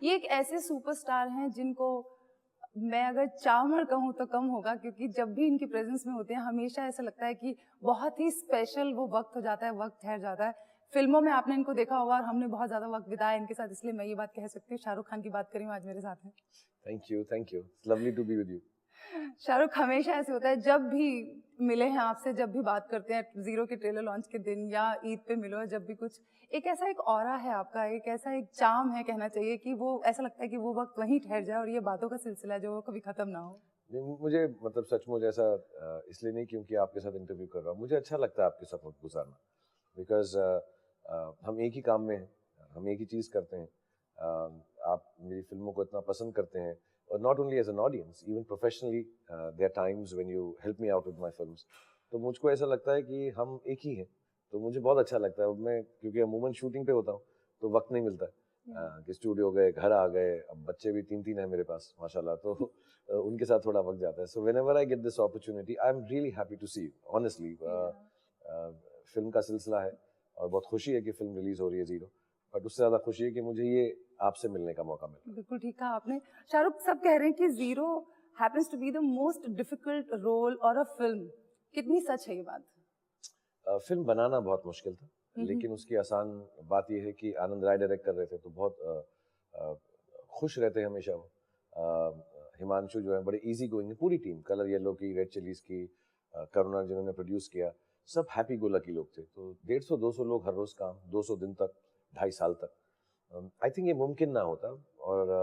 ये एक ऐसे सुपरस्टार हैं जिनको मैं अगर चामर कहूँ तो कम होगा, क्योंकि जब भी इनकी प्रेजेंस में होते हैं हमेशा ऐसा लगता है कि बहुत ही स्पेशल वो वक्त हो जाता है, वक्त ठहर जाता है। फिल्मों में आपने इनको देखा होगा और हमने बहुत ज्यादा वक्त बिताया इनके साथ, इसलिए मैं ये बात कह सकती हूँ। शाहरुख खान की बात करी, आज मेरे साथ हैं। Thank you, it's lovely to be with you. Shahrukh, हमेशा ऐसे होता है जब भी मिले हैं आपसे, जब भी बात करते हैं, जीरो के ट्रेलर लॉन्च के दिन या ईद पे मिलो, जब भी कुछ एक ऐसा एक ऑरा है आपका, एक ऐसा एक चार्म है कहना चाहिए कि वो ऐसा लगता है कि वो वक्त वहीं ठहर जाए और ये बातों का सिलसिला जो वो कभी खत्म ना हो। मुझे मतलब सचमुच ऐसा इसलिए नहीं क्योंकि आपके साथ इंटरव्यू कर रहा हूँ, मुझे अच्छा लगता है आपके साथ वक्त गुजारना, बिकॉज हम एक ही काम में हैं, हम एक ही चीज़ करते हैं। आप मेरी फिल्मों को इतना पसंद करते हैं, और not only as an audience, even professionally there are times when you help me out with my films. तो मुझको ऐसा लगता है कि हम एक ही हैं, तो मुझे बहुत अच्छा लगता है। मैं क्योंकि अमूमन शूटिंग पे होता हूँ तो वक्त नहीं मिलता कि स्टूडियो गए, घर आ गए, अब बच्चे भी 3-3 हैं मेरे पास माशाल्लाह, तो उनके साथ थोड़ा वक्त जाता है। So whenever I get this opportunity I am really happy to see you honestly. Film का सिलसिला है और बहुत खुशी है कि फिल्म रिलीज हो रही है जीरो, बट उससे ज्यादा खुशी है कि मुझे ये आपसे मिलने का मौका मिला। बिल्कुल ठीक कहा आपने। शाहरुख, सब कह रहे हैं कि Zero happens to be the most difficult role और अ फिल्म, कितनी सच है ये बात? फिल्म बनाना बहुत मुश्किल था, लेकिन उसकी आसान बात यह है कि आनंद राय डायरेक्ट कर रहे थे तो बहुत खुश रहते हैं हमेशा वो। हिमांशु जो है बड़े इजी गोइंग है, पूरी टीम, कलर येलो की, रेड चिलीज की, करुणा जिन्होंने प्रोड्यूस किया, सब हैप्पी गो लकी लोग थे। तो 150-200 लोग हर रोज काम, 200 दिन तक, 2.5 साल तक, आई थिंक ये मुमकिन ना होता। और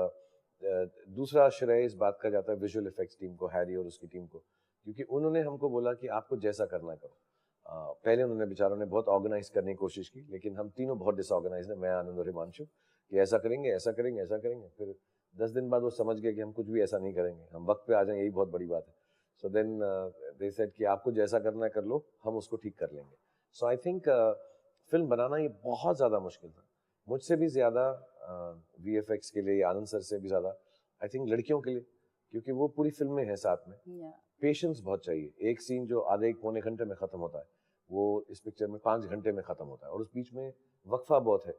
दूसरा श्रेय इस बात का जाता है विजुअल इफेक्ट्स टीम को, हैरी और उसकी टीम को, क्योंकि उन्होंने हमको बोला कि आपको जैसा करना करो। पहले उन्होंने बेचारों ने बहुत ऑर्गेनाइज करने की कोशिश की, लेकिन हम तीनों बहुत डिसऑर्गेनाइज हैं, मैं, आनंद और हिमांशु, कि ऐसा करेंगे, ऐसा करेंगे, ऐसा करेंगे। फिर 10 दिन बाद वो समझ गए कि हम कुछ भी ऐसा नहीं करेंगे, हम वक्त पे आ जाएंगे, यही बहुत बड़ी बात है। सो देन दे सेड कि आपको जैसा करना है कर लो, हम उसको ठीक कर लेंगे। सो आई थिंक फिल्म बनाना ये बहुत ज़्यादा मुश्किल था, मुझसे भी ज़्यादा, VFX के लिए, आनंद सर से भी ज़्यादा, आई थिंक लड़कियों के लिए, क्योंकि वो पूरी फिल्म में है साथ में। पेशेंस बहुत चाहिए। एक सीन जो आधे एक पौने घंटे में खत्म होता है, वो इस पिक्चर में 5 घंटे में खत्म होता है, और उस बीच में वक्फा बहुत है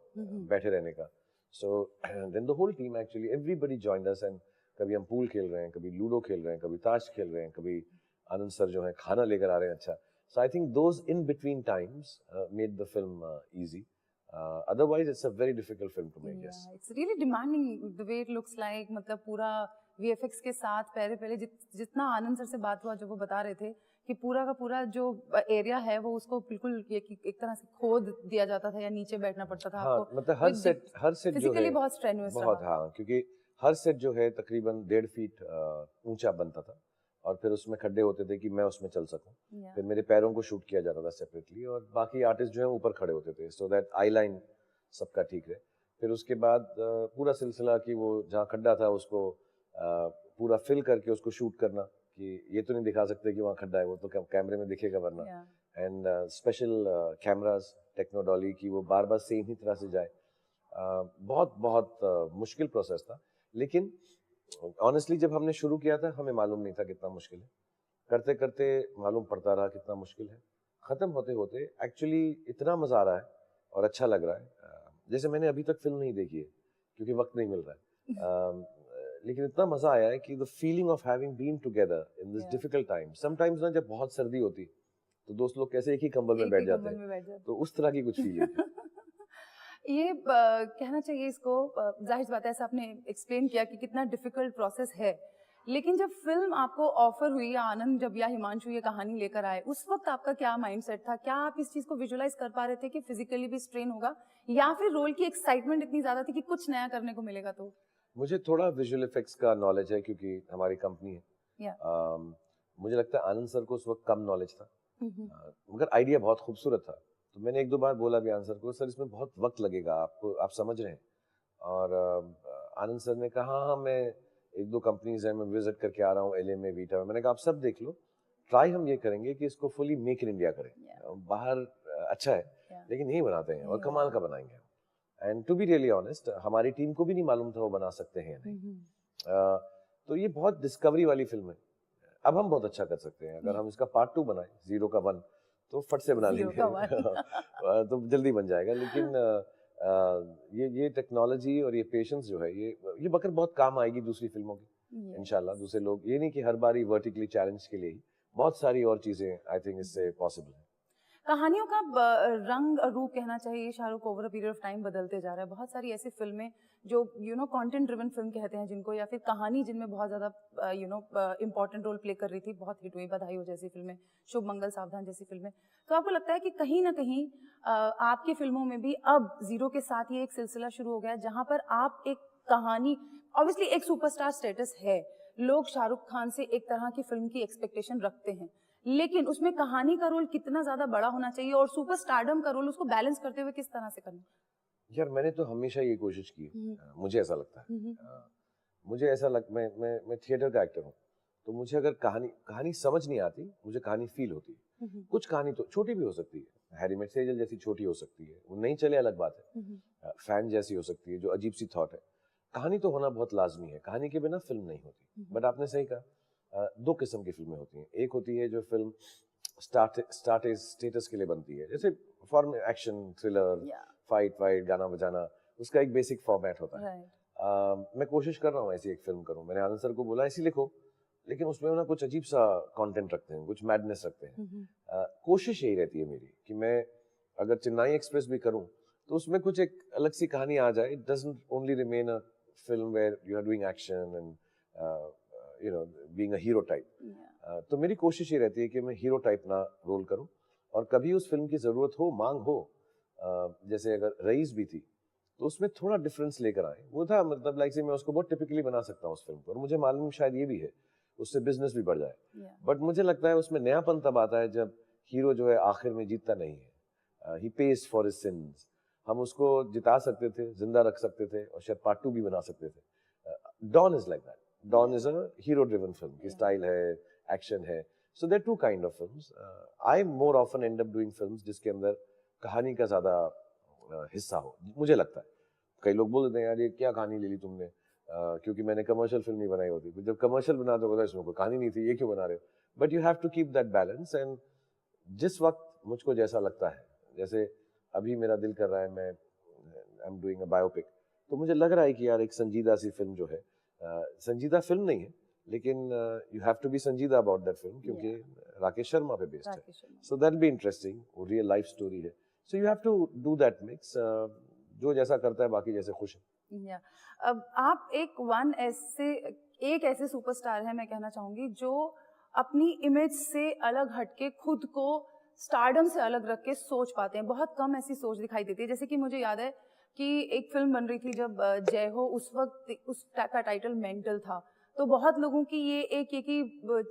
बैठे रहने का। So then the whole team actually everybody joined us, and कभी हम पूल खेल रहे हैं, कभी लूडो खेल रहे हैं, कभी ताश खेल रहे हैं, कभी आनंद सर जो है खाना लेकर आ रहे हैं। अच्छा, so I think those in between times made the film easy. Otherwise it's a very difficult film to make. Yes, it's really demanding the way it looks like, मतलब पूरा VFX के साथ पहले जितना आनंद सर से बात हुआ, जो वो बता रहे थे कि पूरा का पूरा जो एरिया है वो उसको बिल्कुल एक तरह से खोद दिया जाता था या नीचे बैठना पड़ता था। हाँ, आपको मतलब हर सेट जो है बहुत स्ट्रेनुअस बहुत, हाँ, क्योंकि हर सेट जो है तकरीबन 1.5 फीट ऊंचा बनता था, और फिर उसमें खड्डे होते थे कि मैं उसमें चल सकूं। फिर मेरे पैरों को शूट किया जाता था सेपरेटली, और बाकी आर्टिस्ट जो है ऊपर खड़े होते थे, सो दैट आई लाइन सबका ठीक रहे। फिर उसके बाद पूरा सिलसिला कि वो जहाँ खड्डा था उसको पूरा फिल करके उसको शूट करना, कि ये तो नहीं दिखा सकते कि वहाँ खड्डा है, वो तो कैमरे में दिखेगा वरना। एंड स्पेशल कैमरास टेक्नोडॉली की वो बार बार सेम ही तरह से जाए। बहुत बहुत मुश्किल प्रोसेस था, लेकिन ऑनेस्टली जब हमने शुरू किया था हमें मालूम नहीं था कितना मुश्किल है, करते करते मालूम पड़ता रहा कितना मुश्किल है। ख़त्म होते होते एक्चुअली इतना मज़ा आ रहा है और अच्छा लग रहा है। जैसे मैंने अभी तक फिल्म नहीं देखी है क्योंकि वक्त नहीं मिल रहा है, लेकिन इतना मज़ा आया है कि the feeling of having been together in this difficult time. Sometimes ना जब बहुत सर्दी होती तो दोस्त लोग कैसे एक ही कंबल में बैठ जाते हैं, तो उस तरह की कुछ फीलिंग ये कहना चाहिए इसको, जाहिर बात है ऐसा आपने एक्सप्लेन किया कि कितना डिफिकल्ट प्रोसेस है, लेकिन जब फिल्म आपको ऑफर हुई या आनंद जब या हिमांशु ये कहानी लेकर आए, उस वक्त आपका क्या माइंडसेट था? क्या आप इस चीज को विजुअलाइज कर पा रहे थे कि फिजिकली भी स्ट्रेन होगा, या फिर रोल की एक्साइटमेंट इतनी ज्यादा थी कि कुछ नया करने को मिलेगा? तो मुझे थोड़ा विजुअल इफेक्ट्स का नॉलेज है क्योंकि हमारी कंपनी है। मुझे लगता है आनंद सर को उस वक्त कम नॉलेज था, मगर आइडिया बहुत खूबसूरत था। तो मैंने 1-2 बार बोला भी आनंद सर को, सर इसमें बहुत वक्त लगेगा, आपको, आप समझ रहे हैं? और आनंद सर ने कहा हाँ मैं 1-2 कंपनीज हैं, मैं विजिट करके आ रहा हूँ, LA में, वीटा में। मैंने कहा आप सब देख लो, ट्राई हम ये करेंगे कि इसको फुली मेक इन इंडिया करें। बाहर अच्छा है लेकिन यही बनाते हैं और कमाल का बनाएंगे। And to be really honest, हमारी टीम को भी नहीं मालूम था वो बना सकते हैं नहीं। तो ये बहुत डिस्कवरी वाली फिल्म है। अब हम बहुत अच्छा कर सकते हैं, अगर हम इसका पार्ट 2 बनाए, 0 का 1, तो फट से बना लेंगे तो जल्दी बन जाएगा। लेकिन ये टेक्नोलॉजी और ये पेशेंस जो है ये बकर बहुत काम आएगी दूसरी फिल्मों की इंशाल्लाह। दूसरे लोग ये नहीं कि हर बार ही वर्टिकली चैलेंज के लिए ही, बहुत सारी और चीजें आई थिंक इससे पॉसिबल है। कहानियों का रंग और रूप कहना चाहिए Shahrukh over a period of time बदलते जा रहा है। बहुत सारी ऐसी फिल्में जो कंटेंट ड्रिवन फिल्म कहते हैं जिनको, या फिर कहानी जिनमें बहुत ज़्यादा इंपॉर्टेंट रोल प्ले कर रही थी, बहुत हिट हुई। बधाई हो जैसी फिल्में, शुभ मंगल सावधान जैसी फिल्में। तो आपको लगता है कि कहीं ना कहीं आपकी फिल्मों में भी अब जीरो के साथ ये एक सिलसिला शुरू हो गया है जहाँ पर आप एक कहानी, ऑब्वियसली एक सुपरस्टार स्टेटस है, लोग शाहरुख खान से एक तरह की फिल्म की एक्सपेक्टेशन रखते हैं, लेकिन उसमें कहानी का रोल कितना ज्यादा बड़ा होना चाहिए और सुपर स्टारडम का रोल, उसको बैलेंस करते हुए किस तरह से करना? यार मैंने तो हमेशा ये कोशिश की है, मुझे ऐसा लगता है, मुझे ऐसा मैं थिएटर का एक्टर हूँ, तो मुझे अगर कहानी समझ नहीं आती, मुझे कहानी फील होती है। कुछ कहानी तो छोटी भी हो सकती है, हैरी मेट सेजल जैसी छोटी हो सकती है, वो नहीं चले अलग बात है। फैन जैसी हो सकती है जो अजीब सी थॉट है। कहानी तो होना बहुत लाजमी है, कहानी के बिना फिल्म नहीं होती। बट आपने सही कहा, दो किस्म की फिल्में होती हैं। एक होती है जो फिल्म स्टेटस के लिए बनती है, जैसे फॉर्म एक्शन थ्रिलर, फाइट गाना बजाना, उसका एक बेसिक फॉर्मेट होता है। मैं कोशिश कर रहा हूँ ऐसी एक फिल्म करूँ। मैंने आनंद सर को बोला ऐसी लिखो, लेकिन उसमें ना कुछ अजीब सा कंटेंट रखते हैं, कुछ मैडनेस रखते हैं। कोशिश यही रहती है मेरी कि मैं अगर चेन्नई एक्सप्रेस भी करूँ तो उसमें कुछ एक अलग सी कहानी आ जाए। It doesn't only remain a film where you are doing action and being a hero type. तो मेरी कोशिश ये रहती है कि मैं हीरो टाइप ना रोल करूं, और कभी उस फिल्म की जरूरत हो, मांग हो, जैसे अगर रईस भी थी तो उसमें थोड़ा डिफरेंस लेकर आए। वो था मतलब लाइक से मैं उसको बहुत टिपिकली बना सकता हूँ उस फिल्म को, और मुझे मालूम शायद ये भी है उससे बिजनेस भी बढ़ जाए। बट मुझे लगता है उसमें नयापन तब आता है जब हीरो जो है आखिर में जीतता नहीं है, ही पेज फॉर हिज सिंस। हम उसको जिता सकते थे, जिंदा रख सकते थे, और शायद पार्ट 2 भी बना सकते थे। Don is like that. Don is a hero driven film की स्टाइल है, एक्शन है। So there two kind of films. I more often end up doing films जिसके अंदर कहानी का ज्यादा हिस्सा हो, मुझे लगता है। कई लोग बोल देते हैं यार ये क्या कहानी ले ली तुमने, क्योंकि मैंने कमर्शियल फिल्म नहीं बनाई होती। जब कमर्शियल बना दो इसमें कोई कहानी नहीं थी, ये क्यों बना रहे हो? But you have to keep that balance. And जिस वक्त मुझको जैसा लगता है, जैसे अभी मेरा दिल कर रहा है, मैं I am doing a biopic, तो मुझे लग रहा है कि यार एक संजीदा सी फिल्म जो है, संजीदा फिल्म नहीं है लेकिन यू हैव टू बी संजीदा अबाउट दैट फिल्म, क्योंकि राकेश शर्मा पे बेस्ड है। सो दैट बी इंटरेस्टिंग, वो रियल लाइफ स्टोरी है। So you have to do that mix, जो जैसा करता है बाकी जैसे खुश है। अब आप एक ऐसे सुपरस्टार है, मैं कहना चाहूंगी, जो अपनी इमेज से अलग हटके खुद को स्टारडम से अलग रख के सोच पाते हैं। बहुत कम ऐसी सोच दिखाई देती है। जैसे कि मुझे याद है कि एक फिल्म बन रही थी जब जय हो, उस वक्त उसका टाइटल मेंटल था, तो बहुत लोगों की ये कि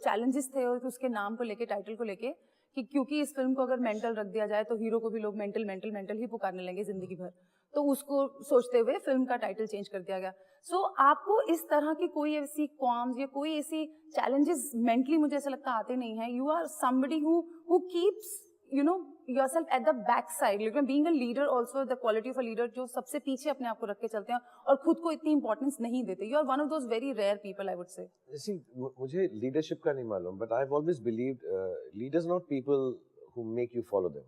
चैलेंजेस थे उसके नाम को लेके, टाइटल को लेके, कि क्योंकि इस फिल्म को अगर मेंटल रख दिया जाए तो हीरो को भी लोग मेंटल मेंटल मेंटल ही पुकारने लगे जिंदगी भर। तो उसको सोचते हुए फिल्म का टाइटल चेंज कर दिया गया। सो आपको इस तरह की कोई ऐसी क्वाम्स या कोई ऐसी चैलेंजेस मेंटली, मुझे ऐसा लगता आते नहीं है? You are somebody who keeps yourself at the back side, being a leader also, the quality of a leader, जो सबसे पीछे अपने आप को रख के चलते हैं और खुद को इतनी इंपॉर्टेंस नहीं देते। You are one of those very rare people, I would say. See, मुझे लीडरशिप का नहीं मालूम, but I've always believed leaders not people who make you follow them.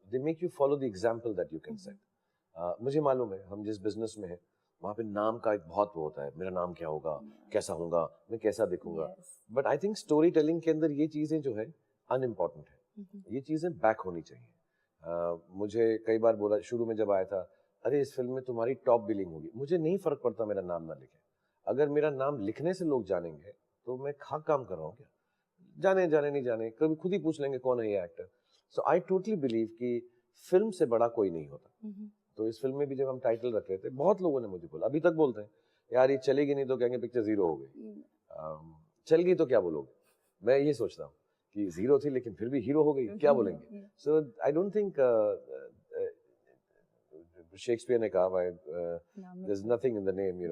They make you follow the example that you can set. मुझे मालूम है हम जिस business में हैं वहाँ पे नाम का एक बहुत वो होता है, मेरा नाम क्या होगा, कैसा होगा, मैं कैसा दिखूंगा। But I think storytelling के अंदर ये चीजें जो है अनइम्पॉर्टेंट है, ये चीजें बैक होनी चाहिए। मुझे कई बार बोला शुरू में जब आया था, अरे इस फिल्म में तुम्हारी टॉप बिलिंग होगी। मुझे नहीं फर्क पड़ता मेरा नाम ना लिखे, अगर मेरा नाम लिखने से लोग जानेंगे तो मैं खाक काम कर रहा हूँ क्या? जाने नहीं जाने, कभी खुद ही पूछ लेंगे कौन है ये actor. So I totally believe कि फिल्म से बड़ा कोई नहीं होता। तो इस फिल्म में भी जब हम टाइटल रख रहे थे, बहुत लोगों ने मुझे बोला, अभी तक बोलते हैं, यार ये चलेगी नहीं तो कहेंगे पिक्चर जीरो हो गई। चल गई तो क्या बोलोगे? मैं ये सोचता हूँ कि जीरो थी लेकिन फिर भी हीरो हो गई, क्या बोलेंगे? So I don't think, Shakespeare ने कहा there is nothing in the name,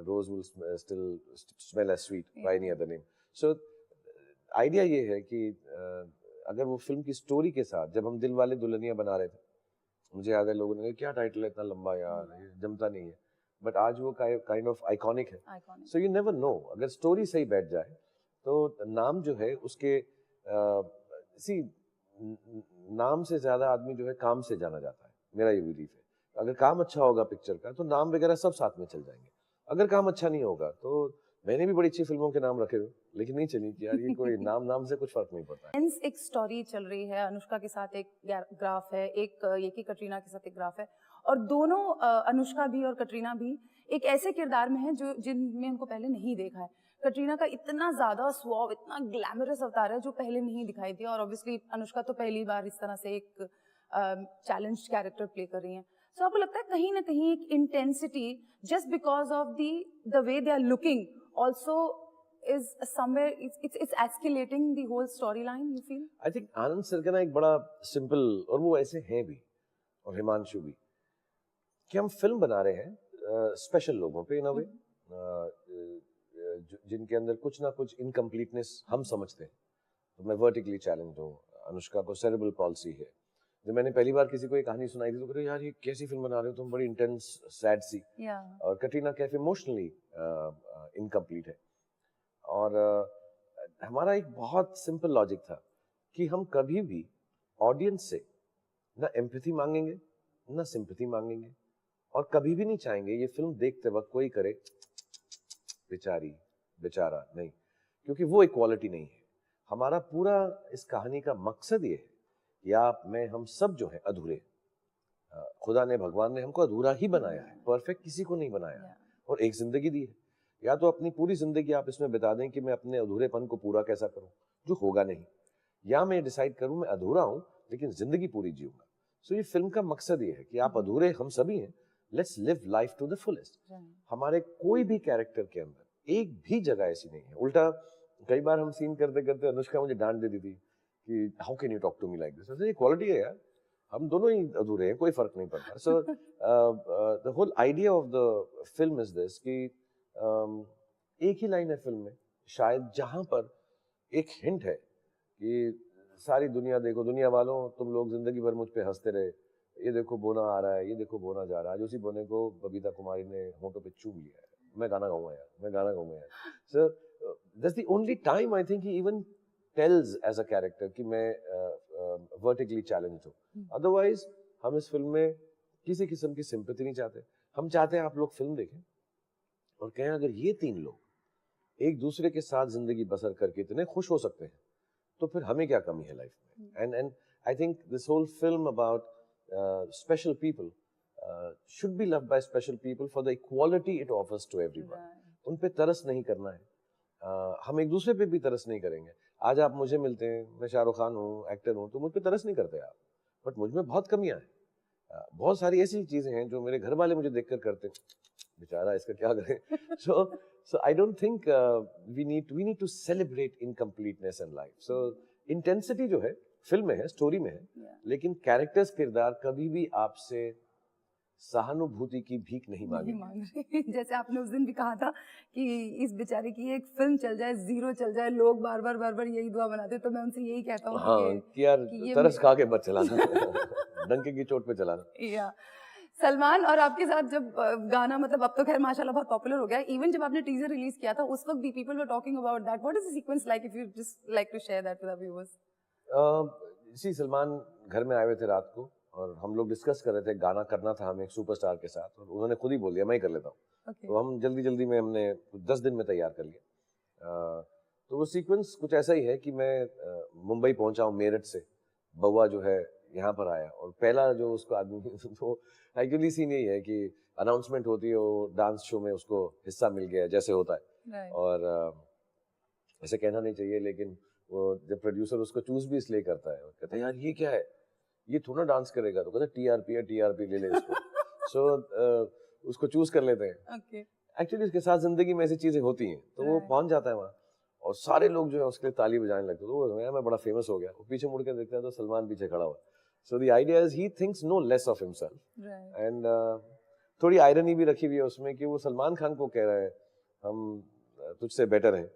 rose will still smell as sweet by any other name. So idea ये है कि अगर वो फिल्म की स्टोरी के साथ, जब हम दिल वाले दुल्हनिया बना रहे थे, मुझे याद है लोगों ने कहा क्या टाइटल है इतना लंबा यार, ये जमता नहीं है, बट आज वो काइंड ऑफ आइकॉनिक है। सो यू नेवर नो, अगर स्टोरी सही बैठ जाए तो नाम जो है उसके नाम से ज्यादा आदमी जो है काम से जाना जाता है, मेरा ये बिलीफ है। अगर काम अच्छा होगा पिक्चर का तो नाम वगैरह सब साथ में चल जाएंगे, अगर काम अच्छा नहीं होगा तो मैंने भी बड़ी अच्छी फिल्मों के नाम रखे हुए लेकिन नहीं चली कि यार ये कोई नाम से कुछ फर्क नहीं पड़ता है। Hence, एक स्टोरी चल रही है, अनुष्का के साथ एक ग्राफ है, एक ये कि कटरीना के साथ एक ग्राफ है, और दोनों अनुष्का भी और कटरीना भी एक ऐसे किरदार में है जो जिनमें उनको पहले नहीं देखा है। कटरीना का इतना ज्यादा स्वभाव, इतना ग्लैमरस अवतार है जो पहले नहीं दिखाई दिया, और ऑब्वियसली अनुष्का तो पहली बार इस तरह से एक चैलेंज कैरेक्टर प्ले कर रही हैं। सो आपको लगता है कहीं ना कहीं एक intensity just because of the way they are looking also is somewhere it's escalating the whole storyline, you feel? I think Anand sir का ना एक बड़ा सिंपल, और वो ऐसे हैं भी, और हिमांशु भी, कि हम फिल्म बना रहे हैं स्पेशल लोगों पे इन अ वे, जिनके अंदर कुछ ना कुछ इनकम्प्लीटनेस हम समझते हैं। तो मैं वर्टिकली चैलेंज हूँ, अनुष्का को सेरेब्रल पॉल्सी है। जब मैंने पहली बार किसी को ये कहानी सुनाई थी तो कह यार ये कैसी फिल्म बना रहे हो तुम, बड़ी इंटेंस सैड सी। और कटरीना कैफ इमोशनली इनकम्प्लीट है। और हमारा एक बहुत सिंपल लॉजिक था कि हम कभी भी ऑडियंस से ना एम्पैथी मांगेंगे ना सिंपैथी मांगेंगे, और कभी भी नहीं चाहेंगे ये फिल्म देखते वक्त कोई करे बेचारी बेचारा, नहीं, क्योंकि वो इक्वालिटी नहीं है। हमारा पूरा इस कहानी का मकसद ये है कि आप में हम सब जो है अधूरे, खुदा ने, भगवान ने हमको अधूरा ही बनाया है, परफेक्ट किसी को नहीं बनाया है, और एक जिंदगी दी है। या तो अपनी पूरी जिंदगी आप इसमें बिता दें कि मैं अपने अधूरेपन को पूरा कैसा करूं, जो होगा नहीं, या मैं डिसाइड करूं मैं अधूरा हूं लेकिन जिंदगी पूरी जीऊंगा। सो ये फिल्म का मकसद ये है कि आप अधूरे हम सभी हैं, let's live life to the fullest. हमारे कोई भी कैरेक्टर के अंदर एक भी जगह ऐसी नहीं है। उल्टा कई बार हम सीन करते करते अनुष्का मुझे डांट देती थी कि how can you talk to me like this. ये क्वालिटी है यार, हम दोनों ही अधूरे हैं, कोई फर्क नहीं पड़ता। So the whole idea of the film is this कि एक ही लाइन है फिल्म में शायद जहां पर एक हिंट है कि सारी दुनिया देखो, दुनिया वालों तुम लोग जिंदगी भर मुझ पे हंसते रहे, ये देखो बोना आ रहा है, ये देखो बोना जा रहा है, आज उसी बोने को बबीता कुमारी ने होंठों पे चूम लिया है, मैं गाना गाऊंगा यार, मैं गाना गाऊंगा यार। So that's the only time I think he even tells as a character कि मैं वर्टिकली चैलेंज्ड हूँ। अदरवाइज हम इस फिल्म में किसी किस्म की सिंपैथी नहीं चाहते। हम चाहते हैं आप लोग फिल्म देखें और कहें अगर ये तीन लोग एक दूसरे के साथ जिंदगी बसर करके इतने खुश हो सकते हैं तो फिर हमें क्या कमी है लाइफ में। And I think this whole film about special people should be loved by special people for the equality it offers to everyone. उन पे तरस नहीं करना है। हम एक दूसरे पे भी तरस नहीं करेंगे। आज आप मुझे मिलते हैं, मैं शाहरुख खान हूँ, एक्टर हूँ, तो मुझ पे तरस नहीं करते आप, बट मुझ में बहुत कमियां हैं। बहुत सारी ऐसी चीजें हैं जो मेरे घर वाले मुझे देखकर करते बेचारा इसका क्या करें। so I don't think we need to celebrate incompleteness in life. So intensity जो है फिल्म में है, स्टोरी में है, लेकिन कैरेक्टर्स, किरदार कभी भी आपसे सहानुभूति की भीख नहीं मांगे। जैसे आपने उस दिन भी कहा था कि इस बेचारे की एक फिल्म चल जाए, जीरो चल जाए, लोग बार बार यही दुआ बनाते, तो मैं उनसे यही कहता हूँ कि यार तरस खा के मत चलाना, डंके की चोट पे चलाना। या सलमान और आपके साथ जब गाना, मतलब अब तो खैर माशाल्लाह बहुत पॉपुलर हो गया, इवन जब आपने टीजर रिलीज किया था उस वक्त भी people were talking about that. What is the sequence like, if you just like to share that with our viewers? जी, सलमान घर में आए हुए थे रात को और हम लोग डिस्कस कर रहे थे, गाना करना था हमें एक सुपरस्टार के साथ, और उन्होंने खुद ही बोल दिया मैं ही कर लेता हूँ। तो हम जल्दी में हमने 10 दिन में तैयार कर लिया। तो वो सीक्वेंस कुछ ऐसा ही है कि मैं मुंबई पहुंचा हूँ मेरठ से, बउआ जो है यहाँ पर आया, और पहला जो उसको आदमी तो एक्चुअली सीन यही है कि अनाउंसमेंट होती है, वो डांस शो में उसको हिस्सा मिल गया जैसे होता है, और ऐसे कहना नहीं चाहिए, लेकिन वो जब प्रोड्यूसर उसको चूज भी इसलिए करता है, कहता है यार ये क्या है, ये थोड़ा डांस करेगा, तो कहता है टीआरपी है, टीआरपी ले ले इसको। सो उसको चूज कर लेते हैं। एक्चुअली उसके साथ जिंदगी में ऐसी चीजें होती हैं, तो वो पहुंच जाता है वहाँ और सारे लोग जो है उसके लिए ताली बजाने लगते हैं, तो वो मैं बड़ा फेमस हो गया। वो पीछे मुड़ के देखता है तो सलमान पीछे खड़ा हुआ। So the idea is he thinks no less of himself, and थोड़ी आयरनी भी रखी हुई है उसमें कि वो सलमान खान को कह रहा है हम तुझसे बेटर हैं,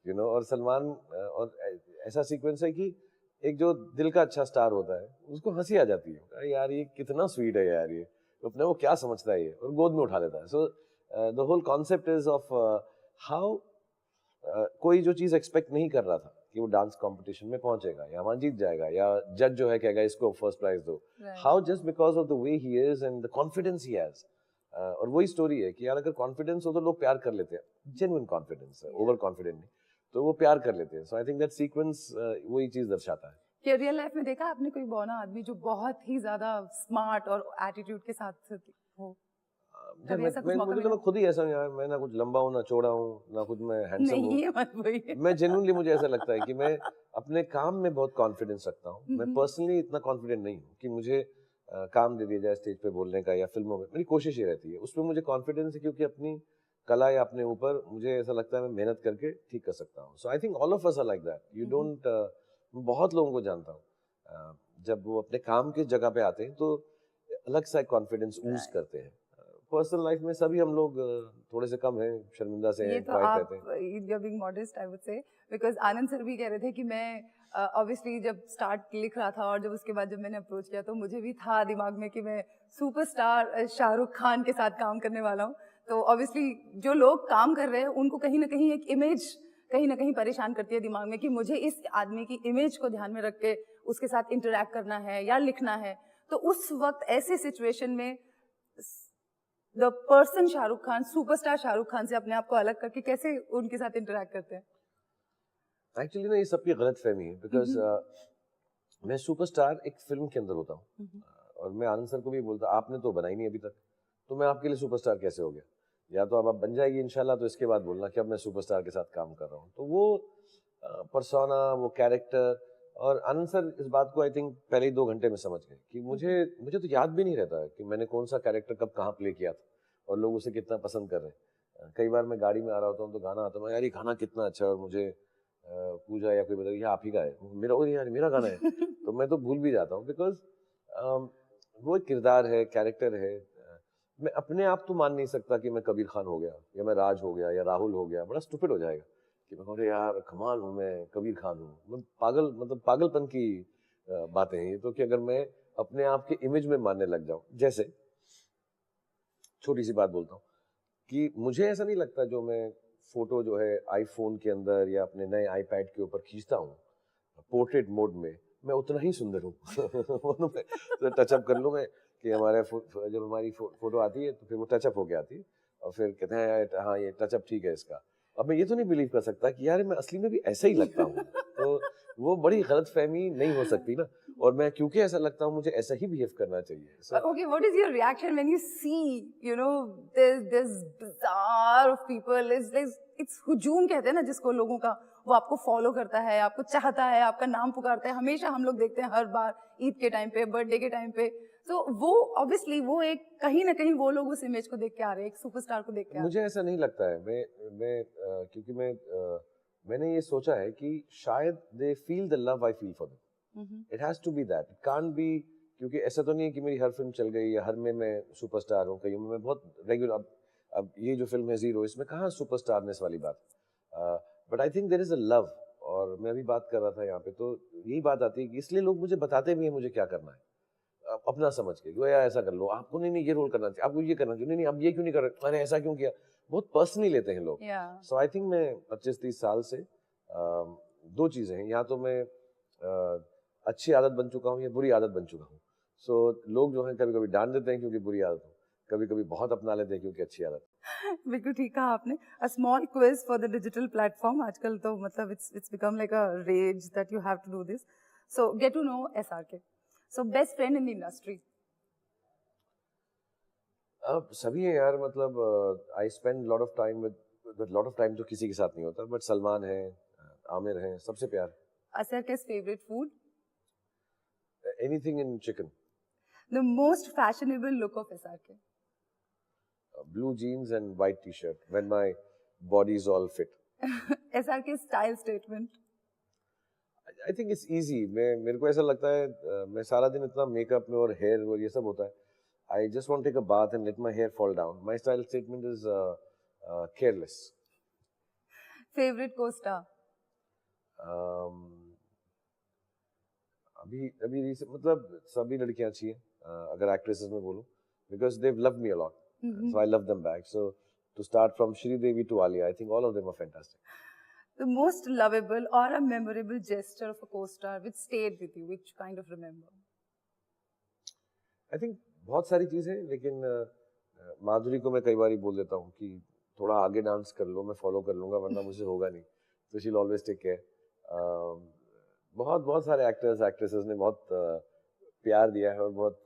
यू नो। और सलमान, और ऐसा सीक्वेंस है कि एक जो दिल का अच्छा स्टार होता है उसको हंसी आ जाती है, यार ये कितना स्वीट है यार, ये अपने वो क्या समझता है ये, और गोद में उठा लेता है। So the whole concept is of how कोई जो चीज एक्सपेक्ट नहीं कर रहा था कि वो डांस कंपटीशन में पहुंचेगा या वहां जीत जाएगा या जज जो है कहेगा इसको फर्स्ट प्राइज दो. Right. How just because of the way he is and the confidence he has. और वही स्टोरी है कि यार अगर कॉन्फिडेंस हो तो लोग प्यार कर लेते हैं. जेन्युइन कॉन्फिडेंस है, ओवर कॉन्फिडेंट नहीं, तो वो प्यार कर लेते हैं. सो आई थिंक दैट सीक्वेंस वही चीज दर्शाता है. कि रियल लाइफ में देखा आपने कोई बौना आदमी जो बहुत ही ज्यादा स्मार्ट और एटीट्यूड के साथ हो? यार कभी ऐसा कुछ मौका मुझे तो मिला? मैं खुद ही ऐसा हूँ यार. मैं ना कुछ लंबा हूँ ना चौड़ा हूँ ना कुछ मैं हैंडसम नहीं, हूँ. ये मत बोलिए. मैं जेन्युइनली मुझे ऐसा लगता है कि मैं अपने काम में बहुत कॉन्फिडेंस रखता हूँ. मैं हम्म. पर्सनली इतना कॉन्फिडेंट नहीं हूँ कि मुझे काम दे दिया जाए स्टेज पे बोलने का या फिल्मों में. मेरी कोशिश ये रहती है, उसमें मुझे कॉन्फिडेंस है क्योंकि अपनी कला या अपने ऊपर मुझे ऐसा लगता है मैं मेहनत करके ठीक कर सकता हूँ. So I think all of us are like that. You don't. बहुत लोगों को जानता हूँ जब वो अपने काम की जगह पे आते हैं तो अलग सा कॉन्फिडेंस ऊज करते हैं. पर्सनल लाइफ में सभी हम लोग थोड़े से कम हैं, शर्मिंदा से ये हैं, तो क्वाइट आप रहते हैं. You are being modest I would say, because Anand sir भी कह रहे थे कि मैं ऑब्वियसली जब स्टार्ट लिख रहा था और जब उसके बाद जब मैंने अप्रोच किया तो मुझे भी था दिमाग में कि मैं सुपरस्टार शाहरुख खान के साथ काम करने वाला हूँ. तो ऑब्वियसली जो लोग काम कर रहे हैं उनको कहीं ना कहीं एक इमेज कहीं ना कहीं परेशान करती है दिमाग में कि मुझे इस आदमी की इमेज को ध्यान में रख के उसके साथ इंटरेक्ट करना है या लिखना है. तो उस वक्त ऐसे सिचुएशन में the person Shahrukh Khan, superstar Shahrukh Khan से अपने आप को अलग करके कैसे उनके साथ इंटरेक्ट करते हैं? एक्चुअली ना ये सबकी गलत फहमी है बिकॉज मैं सुपरस्टार एक फिल्म के अंदर होता हूँ. और मैं आनंद सर को भी बोलता आपने तो बनाई नहीं अभी तक, तो मैं आपके लिए सुपरस्टार कैसे हो गया. या तो अब आप बन जाएगी इंशाल्लाह, तो इसके बाद बोलना कि अब मैं सुपरस्टार के साथ काम कर रहा हूँ. तो वो पर्सोना, वो कैरेक्टर, और आनंद सर इस बात को आई थिंक पहले ही 2 घंटे में समझ गए कि मुझे तो याद भी नहीं रहता कि मैंने कौन सा कैरेक्टर कब कहाँ प्ले किया था और लोग उसे कितना पसंद कर रहे हैं. कई बार मैं गाड़ी में आ रहा होता हूँ तो गाना आता है, यार ये गाना कितना अच्छा है, और मुझे पूजा या कोई बताए आप ही का है, मेरा और यार मेरा गाना है. तो मैं तो भूल भी जाता हूँ बिकॉज वो एक किरदार है, कैरेक्टर है. मैं अपने आप तो मान नहीं सकता कि मैं कबीर खान हो गया या मैं राज हो गया या राहुल हो गया. बड़ा स्टूपिड हो जाएगा कि मैं कहूँ यार कमाल हूँ, मैं कबीर खान हूँ. मैं पागल, मतलब पागलपन की बातें हैं ये तो, कि अगर मैं अपने आप के इमेज में मानने लग जाऊं. जैसे छोटी सी बात बोलता हूँ कि मुझे ऐसा नहीं लगता जो मैं फोटो जो है आईफोन के अंदर या अपने नए आईपैड के ऊपर खींचता हूँ पोर्ट्रेट मोड में, मैं उतना ही सुंदर हूँ. वो तो मैं टचअप कर लूँ मैं कि जब हमारी फोटो आती है तो फिर वो टचअप होके आती है और फिर कहते हैं यार हाँ ये टचअप ठीक है इसका. अब मैं ये तो नहीं बिलीव कर सकता कि यार मैं असली में भी ऐसा ही लगता हूँ. तो वो बड़ी गलतफहमी नहीं हो सकती ना, और मैं क्योंकि ऐसा लगता हूँ मुझे ऐसा ही बिहेव करना चाहिए. So, Okay, what is your reaction when you see, you know, this bazaar of people? It's हुजूम कहते हैं ना जिसको, लोगों का वो आपको फॉलो करता है, आपको चाहता है, आपका नाम पुकारता है. हमेशा हम लोग देखते हैं हर बार ईद के टाइम पे, बर्थडे के टाइम पे. तो वो ऑब्वियसली वो एक कहीं ना कहीं वो लोग उस इमेज को देख के आ रहे हैं, एक सुपरस्टार को देख के आ रहे मुझे ऐसा नहीं लगता है. क्योंकि मैंने ये सोचा है कि शायद they feel the love I feel for them. It has to be that, it can't be. क्योंकि ऐसा तो नहीं है कि मेरी हर फिल्म चल गई या हर में मैं सुपरस्टार हूँ. कहीं मैं बहुत रेगुलर. अब ये जो फिल्म है जीरो, इसमें कहाँ सुपरस्टारनेस वाली बात. But I think there is a love. और मैं अभी बात कर रहा था यहाँ पे तो यही बात आती है कि इसलिए लोग मुझे बताते भी हैं मुझे क्या करना है, अपना समझ के. यार ऐसा कर लो, आपको नहीं ये रोल करना चाहिए, आपको ये करना चाहिए, नहीं आप ये क्यों नहीं कर रहे, अरे ऐसा क्यों किया. बहुत पर्सनली लेते हैं लोग. हैं. सो आई थिंक मैं 25-30 साल से 2 चीजें हैं, या तो मैं अच्छी आदत बन चुका हूँ या बुरी आदत बन चुका हूँ. सो लोग जो है कभी कभी डांट देते हैं क्योंकि बुरी आदत हो, कभी कभी बहुत अपना लेते हैं क्योंकि अच्छी आदत. बिल्कुल ठीक कहा आपने. A small quiz for the digital platform. आजकल तो मतलब it's become like a rage that you have to do this. So get to know SRK. So best friend in the industry. अब सभी है यार, मतलब I spend lot of time with lot of time, तो किसी के साथ नहीं होता. बट सलमान है, आमिर है, सबसे प्यार. SRK's favorite food. Anything in chicken. The most fashionable look of SRK. Blue jeans and white t-shirt when my body is all fit. SRK's style statement. I think it's easy. मेरे को ऐसा लगता है मैं सारा दिन इतना मेकअप में और हेयर और ये सब होता है. I just want to take a bath and let my hair fall down. My style statement is careless. Favorite co-star. अभी मतलब सभी लड़कियां अच्छी हैं, अगर एक्ट्रेसेस में बोलूं, because they've loved me a lot. So I love them back. So to start from Shri Devi to Alia, I think all of them are fantastic. The most lovable or a memorable gesture of a co-star which stayed with you, which kind of remember? I think बहुत सारी चीज़ें, लेकिन माधुरी को मैं कई बार बोल देता हूँ कि थोड़ा आगे डांस कर लो, मैं फॉलो कर लूँगा, वरना मुझसे होगा नहीं, तो she will always take care. बहुत बहुत सारे एक्टर्स एक्ट्रेसेस ने बहुत प्यार दिया है, और बहुत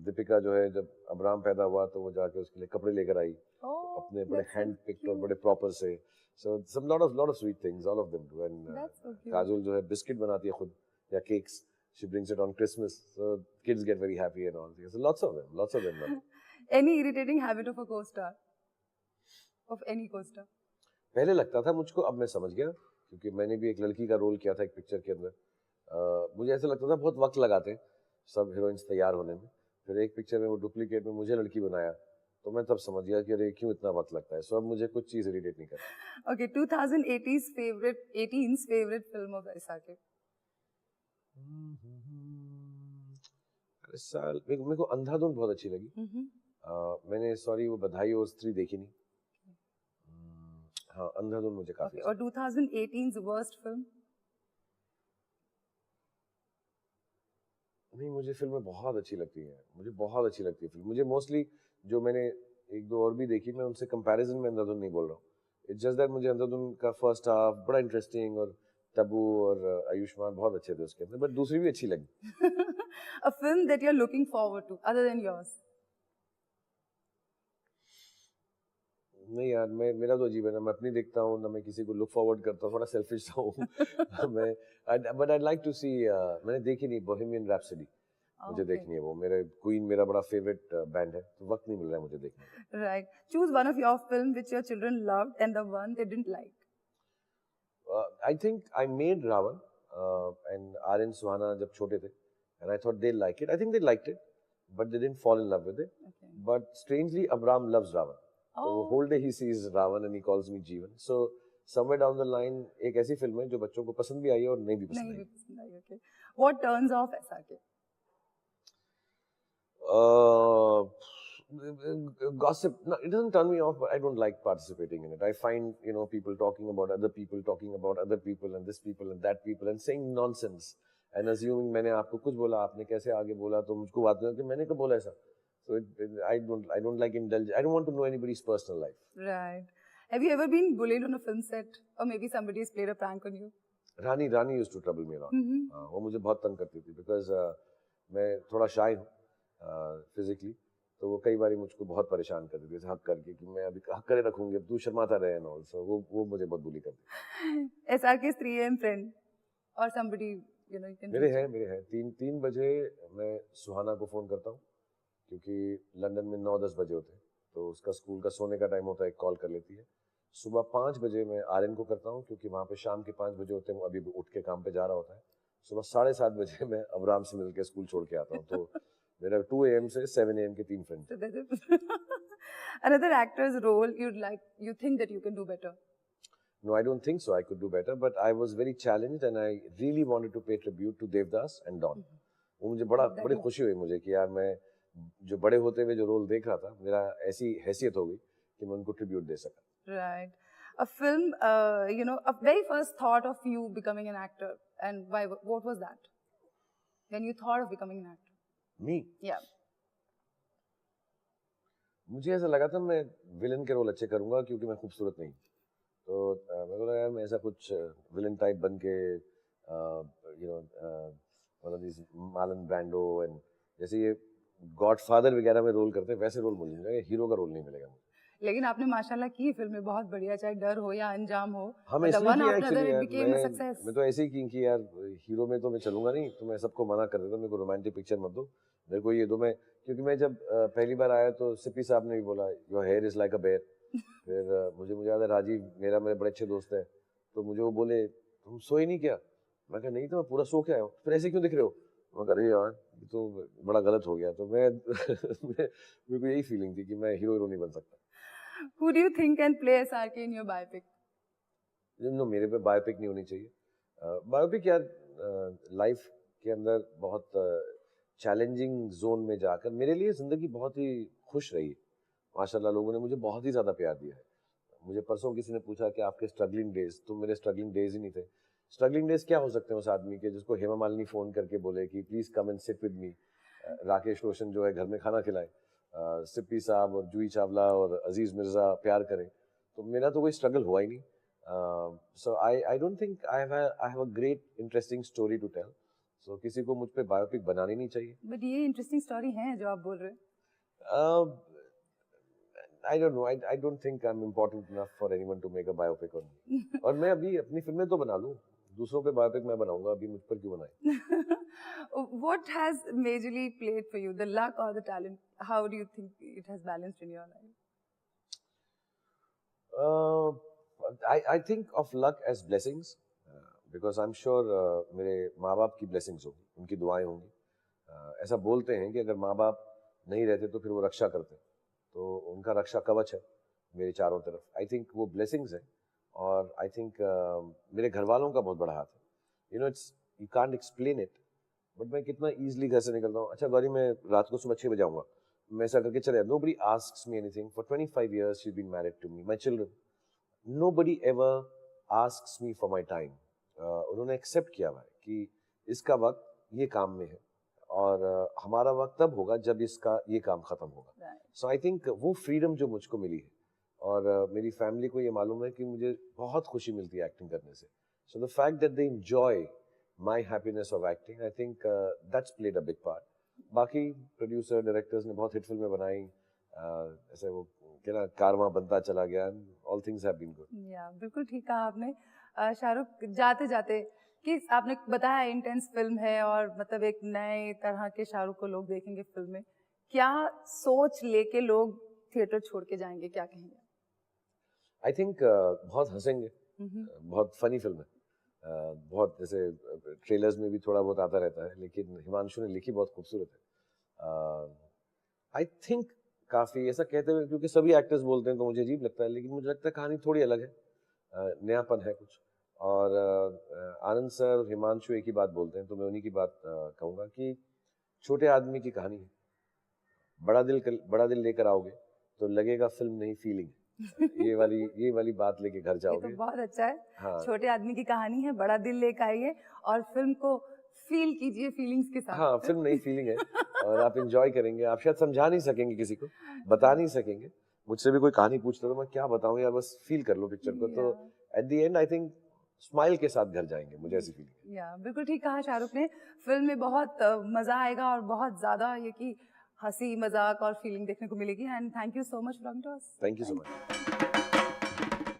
दीपिका जो है, जब अब्राम पैदा हुआ तो वो जाके उसके लिए कपड़े लेकर आई, Oh, अपने बड़े that's so हैंड पिक्ड और cute. बड़े प्रॉपर से। So some lot of sweet things, all of them do. And That's so cute. Kajol जो है बिस्किट बनाती है खुद, या cakes, she brings it on Christmas, so kids get very happy and all. So lots of them love it. Any irritating habit of a co-star? Of any co-star? पहले लगता था मुझको, अब मैं समझ गया, क्योंकि मैंने भी एक लड़की का रोल किया था एक पिक्चर के अंदर। मुझे ऐसा लगता था बहुत वक्त लगाते हैं सब हीरोइंस तैयार होने में, फिर एक पिक्चर में वो डुप्लीकेट में मुझे लड़की बनाया, तो मैं तब समझ गया कि अरे क्यों इतना वक्त लगता है। सो अब मुझे कुछ चीज़ इरिटेट नहीं करती। Okay, 2018's favorite film of SRK? अरे साल मेरे को अंधाधुन बहुत अच्छी लगी। मैंने सॉरी वो बधाई हो स्त्री देखी नहीं। हाँ, अंधाधुन मुझे काफी Okay, और 2018's worst film? नहीं, मुझे फिल्में बहुत अच्छी लगती हैं, मुझे बहुत अच्छी लगती है फिल्म। मुझे मोस्टली जो मैंने एक दो और भी देखी, मैं उनसे कंपैरिजन में अंधाधुन नहीं बोल रहा हूँ। इट्स जस्ट दैट मुझे अंधाधुन का फर्स्ट हाफ बड़ा इंटरेस्टिंग, और तब्बू और आयुष्मान बहुत अच्छे थे उसके अंदर, बट दूसरी भी अच्छी लगी। A film that you're looking forward to other than yours? नहीं यार, मैं मेरा तो अजीब है ना, मैं अपनी देखता हूँ ना, मैं किसी को लुक फॉरवर्ड करता हूँ, थोड़ा सेल्फिश हूँ। मैं बट आई लाइक टू सी, मैंने देखी नहीं बोहेमियन रैप्सोडी, मुझे Okay. देखनी है वो। मेरे क्वीन मेरा बड़ा फेवरेट बैंड है, तो वक्त नहीं मिल रहा है मुझे देखने का। Right. Choose one of your film which your children loved and the one they didn't like. I think I made Ra One, and Aryan Suhana जब छोटे थे, and I thought they like it, I think they liked it, but they didn't fall in love with it. Okay. But strangely Abram loves Ra One, तो Oh. Whole day he sees Ra One and he calls me G One. So somewhere down the line एक ऐसी film है जो बच्चों को पसंद भी आई है और नहीं भी पसंद नहीं आई। भी पसंद आई, okay. What turns off SRK? Gossip, no, it doesn't turn me off, but I don't like participating in it. I find, people talking about other people, talking about other people and this people and that people and saying nonsense and assuming मैंने आपको कुछ बोला, आपने कैसे आगे बोला, तो मुझको बात नहीं कि मैंने कब बोला ऐसा। So I don't like indulge. I don't want to know anybody's personal life. Right. Have you ever been bullied on a film set, or maybe somebody has played a prank on you? Rani used to trouble me a lot. वो मुझे बहुत तंग करती थी because मैं थोड़ा shy हूँ physically, तो वो कई बार मुझको बहुत परेशान करती थी हक करके कि मैं अभी हक करे रखूंगी, अब तू शर्माता रहे ना। ऑल्सो वो मुझे बहुत बुली करती। SRK's 3 AM friend or somebody you can मेरे reach हैं 3 बजे मैं सुहाना को फ़ोन करता हूँ, क्योंकि लंदन में 9-10 बजे होते हैं, तो उसका स्कूल का सोने का टाइम होता है, कॉल कर लेती है। सुबह 5 बजे मैं आर्यन को करता हूँ, क्योंकि वहाँ पे शाम के 5 बजे होते हैं, वो अभी उठ के काम पे जा रहा होता है। सुबह 7:30 बजे मैं अब्राम से मिलकर स्कूल छोड़ के आता हूँ। तो मेरा 2 AM से 7 AM के 3 friend. So that is another actor's role you think that you can do better. No, I don't think so. I could do better, but I was very challenged and I really wanted to pay tribute to Devdas and Don. वो मुझे बड़ी खुशी हुई मुझे कि यार मैं जो बड़े होते हुए जो रोल देख रहा था, मेरा ऐसी हैसियत हो गई कि मैं उनको ट्रिब्यूट दे सका। Right. A film, a very first thought of you becoming an actor, and why? What was that? When you thought of becoming an actor? Me? Yeah. मुझे ऐसा लगा था मैं विलन के रोल अच्छे करूंगा, क्योंकि मैं खूबसूरत नहीं। तो मैं बोला यार मैं ऐसा कुछ विलन टाइप बन के मतलब दिस मार्लन ब्रांडो एंड जैसे ये गॉडफादर वगैरह में रोल करते हैं, वैसे रोल मुझे मिलेगा, हीरो का रोल नहीं मिलेगा मुझे। लेकिन आपने माशाल्लाह की फिल्में बहुत बढ़िया, चाहे डर हो या अंजाम हो। हाँ, मैं इसलिए किया एक्चुअली यार, मैं मैं तो ऐसे ही की कि यार हीरो में तो मैं चलूंगा नहीं, तो मैं सबको मना कर देता, मेरे को रोमांटिक पिक्चर मत दो, मेरे को ये दो। मैं क्योंकि मैं जब पहली बार आया तो सिप्पी साहब ने भी बोला your hair is like a bear. फिर मुझे याद है राजीव मेरे बड़े अच्छे दोस्त है, तो मुझे वो बोले तुम सोए नहीं क्या? मैं कहा नहीं, तो मैं पूरा सो के आया हूँ। फिर ऐसे क्यों दिख रहे हो? मैं कह रही यार ये तो बड़ा गलत हो गया। तो मैं मेरे को यही फीलिंग थी कि मैं हीरो नहीं बन सकता। Who do you think can play SRK in your biopic? No, मेरे पे बायोपिक नहीं होनी चाहिए। बायोपिक यार लाइफ के अंदर बहुत चैलेंजिंग जोन में जाकर मेरे लिए ज़िंदगी बहुत ही खुश रही। माशाल्लाह लोगों ने मुझे बहुत ही ज़्यादा प्यार दिया है। मुझे परसों किसी ने पूछा कि आपके स्ट्रगलिंग डेज, तो मेरे स्ट्रगलिंग डेज ही नहीं थे। स्ट्रगलिंग डेज क्या हो सकते हैं उस आदमी के जिसको हेमा मालिनी फ़ोन करके बोले कि please come and sit with me, Rakesh Roshan जो है घर में खाना खिलाए, सिप्पी साहब और जूही चावला और अजीज़ मिर्ज़ा प्यार करें। तो मेरा तो कोई स्ट्रगल हुआ ही नहीं। So I don't think I have a great interesting story to tell. So किसी को मुझ पे बायोपिक बनानी नहीं चाहिए। बट ये इंटरेस्टिंग स्टोरी है जो आप बोल रहे हो। I don't know. I don't think I'm important enough for anyone to make a biopic on me. और मैं अभी अपनी फिल्में तो बना लूँ, दूसरों पे बायोपिक मैं बनाऊंगा, अभी मुझ पर क्यों बनाए? What has majorly played for you, the luck or the talent? How do you think it has balanced in your life? I think of luck as blessings, because I'm sure मेरे माँ बाप की blessings होंगी, उनकी दुआएं होंगी। ऐसा बोलते हैं कि अगर माँ बाप नहीं रहते तो फिर वो रक्षा करते, तो उनका रक्षा कवच है मेरे चारों तरफ। आई थिंक वो ब्लेसिंग्स है, और आई थिंक मेरे घर वालों का बहुत बड़ा हाथ है। You know, it's you can't explain it, but मैं कितना ईजिली घर से निकलता हूँ। अच्छा गौरी, मैं रात को सुबह 6 बजे आऊँगा, मैं ऐसा करके चले, nobody asks me anything. For 25 years she been married to me, my children, nobody ever asks me for my time. उन्होंने एक्सेप्ट किया हुआ है कि इसका वक्त ये काम में है, और हमारा वक्त तब होगा जब इसका ये काम खत्म होगा। सो आई थिंक वो फ्रीडम जो मुझको मिली है, और मेरी फैमिली को ये मालूम है कि मुझे बहुत खुशी मिलती है एक्टिंग करने से। So the fact that they enjoy my happiness of acting, I think that's played a big part. बाकी प्रोड्यूसर डायरेक्टर्स ने बहुत हिट फिल्में बनाई, ऐसे वो क्या ना, कारवां बनता चला गया, all things have been good. या बिल्कुल ठीक कहा आपने। शाहरुख, जाते जाते कि आपने बताया इंटेंस फिल्म है और मतलब एक नए तरह के शाहरुख को लोग देखेंगे फिल्म में, क्या सोच लेके लोग थिएटर छोड़ के जाएंगे, क्या कहेंगे? आई थिंक बहुत हंसेंगे, बहुत फनी फिल्म है। बहुत जैसे ट्रेलर्स में भी थोड़ा बहुत आता रहता है, लेकिन हिमांशु ने लिखी बहुत खूबसूरत है। आई थिंक काफ़ी ऐसा कहते हुए, क्योंकि सभी एक्टर्स बोलते हैं तो मुझे अजीब लगता है, लेकिन मुझे लगता है कहानी थोड़ी अलग है, नयापन है कुछ। और आनंद सर और हिमांशु एक ही बात बोलते हैं, तो मैं उन्हीं की बात कहूँगा कि छोटे आदमी की कहानी है, बड़ा दिल लेकर आओगे तो लगेगा फिल्म नहीं फीलिंग। ये वाली बात लेके घर जाओगे। ये तो बहुत अच्छा है। हाँ, छोटे आदमी की कहानी है, बड़ा दिल लेकर आइए और फिल्म को फील कीजिए फीलिंग्स के साथ। हाँ, फिल्म नहीं फीलिंग है, और आप एंजॉय करेंगे। आप शायद समझा नहीं सकेंगे किसी को, बता नहीं सकेंगे। मुझसे भी कोई कहानी पूछता तो मैं क्या बताऊं यार, बस फील कर लो पिक्चर को। तो at the end I think smile के साथ घर जाएंगे, मुझे ऐसी फीलिंग है। या बिल्कुल ठीक कहा शाहरुख ने। फिल्म में बहुत मजा आएगा और बहुत ज्यादा ये कि हंसी मजाक और फीलिंग देखने को मिलेगी। And thank you so much for coming to us. Thank you so much.